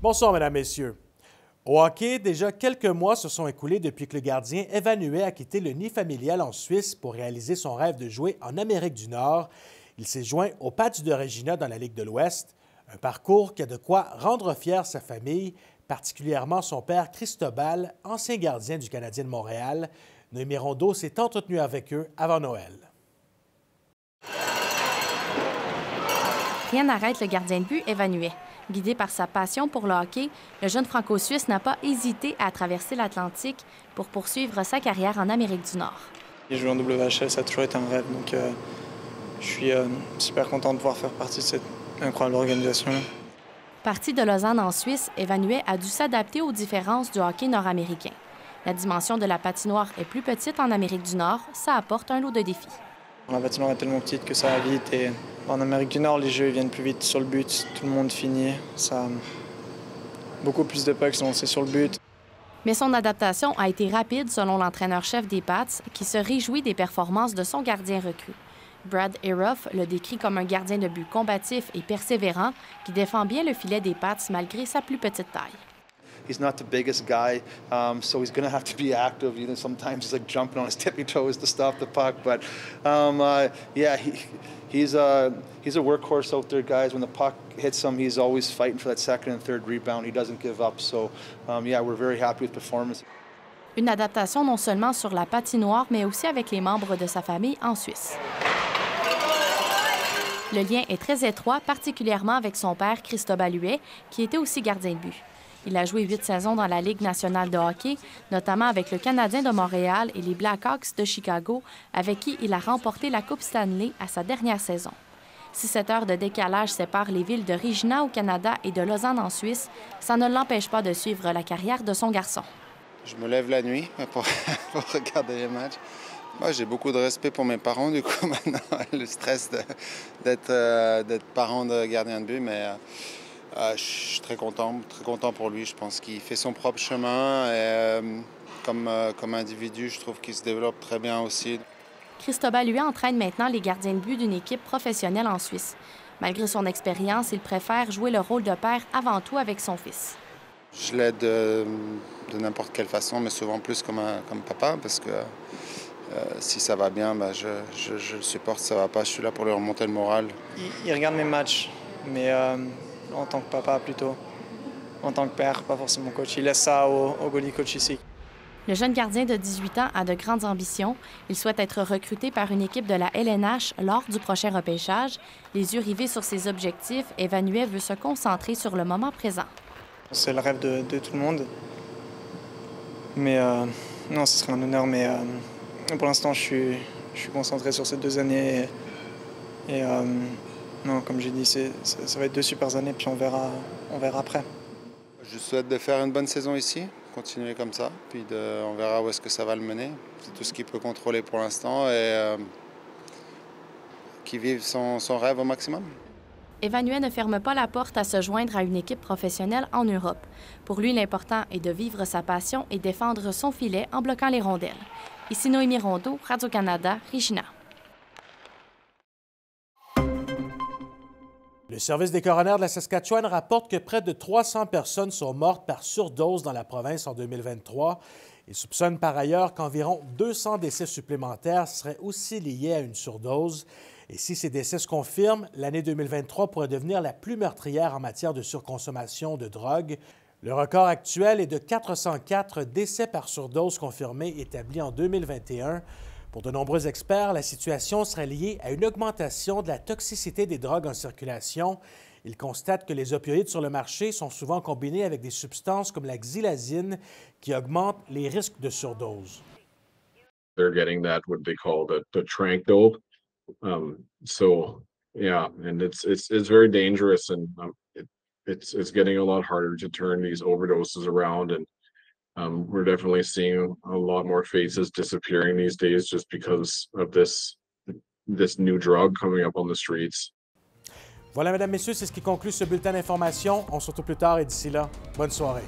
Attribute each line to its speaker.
Speaker 1: Bonsoir, mesdames, messieurs. Au hockey, déjà quelques mois se sont écoulés depuis que le gardien Evan Huet a quitté le nid familial en Suisse pour réaliser son rêve de jouer en Amérique du Nord. Il s'est joint aux Pats de Regina dans la Ligue de l'Ouest, un parcours qui a de quoi rendre fière sa famille, particulièrement son père Cristobal, ancien gardien du Canadien de Montréal. Noémie Rondeau s'est entretenue avec eux avant Noël.
Speaker 2: Rien n'arrête le gardien de but Evan Huet. Guidé par sa passion pour le hockey, le jeune franco-suisse n'a pas hésité à traverser l'Atlantique pour poursuivre sa carrière en Amérique du Nord.
Speaker 3: Jouer en WHL, ça a toujours été un rêve, donc je suis super content de pouvoir faire partie de cette incroyable organisation.
Speaker 2: Parti de Lausanne en Suisse, Evan Huet a dû s'adapter aux différences du hockey nord-américain. La dimension de la patinoire est plus petite en Amérique du Nord, ça apporte un lot de défis.
Speaker 3: La patinoire est tellement petite que ça va vite et en Amérique du Nord, les jeux viennent plus vite sur le but, tout le monde finit. Ça, beaucoup plus de pucks sont lancés sur le but.
Speaker 2: Mais son adaptation a été rapide selon l'entraîneur-chef des Pats, qui se réjouit des performances de son gardien recru. Brad Eroff le décrit comme un gardien de but combatif et persévérant qui défend bien le filet des Pats malgré sa plus petite taille.
Speaker 4: He's not the biggest guy, so he's going to have to be active. You know, sometimes he's like jumping on his tippy toes to stop the puck. But yeah, he's a workhorse out there, guys. When the puck hits him, he's always fighting for that second and third rebound. He doesn't give up. So yeah, we're very happy with performance.
Speaker 2: Une adaptation non seulement sur la patinoire, mais aussi avec les membres de sa famille en Suisse. Le lien est très étroit, particulièrement avec son père Cristobal Huet, qui était aussi gardien de but. Il a joué 8 saisons dans la Ligue nationale de hockey, notamment avec le Canadien de Montréal et les Blackhawks de Chicago, avec qui il a remporté la Coupe Stanley à sa dernière saison. Si 7 heures de décalage séparent les villes de Regina au Canada et de Lausanne en Suisse, ça ne l'empêche pas de suivre la carrière de son garçon.
Speaker 5: Je me lève la nuit pour regarder les matchs. Moi, j'ai beaucoup de respect pour mes parents, du coup, maintenant, le stress d'être parent de gardien de but, mais je suis très content pour lui. Je pense qu'il fait son propre chemin et comme individu, je trouve qu'il se développe très bien aussi.
Speaker 2: Cristobal Huet entraîne maintenant les gardiens de but d'une équipe professionnelle en Suisse. Malgré son expérience, il préfère jouer le rôle de père avant tout avec son fils.
Speaker 5: Je l'aide de n'importe quelle façon, mais souvent plus comme papa, parce que si ça va bien, je le supporte. Si ça va pas, je suis là pour lui remonter le moral.
Speaker 3: Il regarde mes matchs, mais en tant que papa plutôt. En tant que père, pas forcément coach. Il laisse ça au goalie coach ici.
Speaker 2: Le jeune gardien de 18 ans a de grandes ambitions. Il souhaite être recruté par une équipe de la LNH lors du prochain repêchage. Les yeux rivés sur ses objectifs, Evan Huet veut se concentrer sur le moment présent.
Speaker 3: C'est le rêve de tout le monde. Mais non, ce serait un honneur, mais pour l'instant, je suis concentré sur ces 2 années. Et non, comme j'ai dit, ça va être 2 super années, puis on verra après.
Speaker 5: Je souhaite de faire une bonne saison ici, continuer comme ça, puis on verra où est-ce que ça va le mener. C'est tout ce qu'il peut contrôler pour l'instant et qu'il vive son rêve au maximum.
Speaker 2: Evan Huet ne ferme pas la porte à se joindre à une équipe professionnelle en Europe. Pour lui, l'important est de vivre sa passion et défendre son filet en bloquant les rondelles. Ici Noémie Rondeau, Radio-Canada, Regina.
Speaker 1: Le service des coronaires de la Saskatchewan rapporte que près de 300 personnes sont mortes par surdose dans la province en 2023. Il soupçonne par ailleurs qu'environ 200 décès supplémentaires seraient aussi liés à une surdose. Et si ces décès se confirment, l'année 2023 pourrait devenir la plus meurtrière en matière de surconsommation de drogue. Le record actuel est de 404 décès par surdose confirmés établis en 2021. Pour de nombreux experts, la situation serait liée à une augmentation de la toxicité des drogues en circulation. Ils constatent que les opioïdes sur le marché sont souvent combinés avec des substances comme la xylazine qui augmentent les risques de surdose.
Speaker 6: They're getting that what they call the trank dope. So yeah, and it's very dangerous, and it's getting a lot harder to turn these overdoses around, and we're definitely seeing a lot more faces disappearing these days just because of this new drug coming up on the streets.
Speaker 1: Voilà, mesdames, messieurs, c'est ce qui conclut ce bulletin d'information. On se retrouve plus tard et d'ici là, bonne soirée.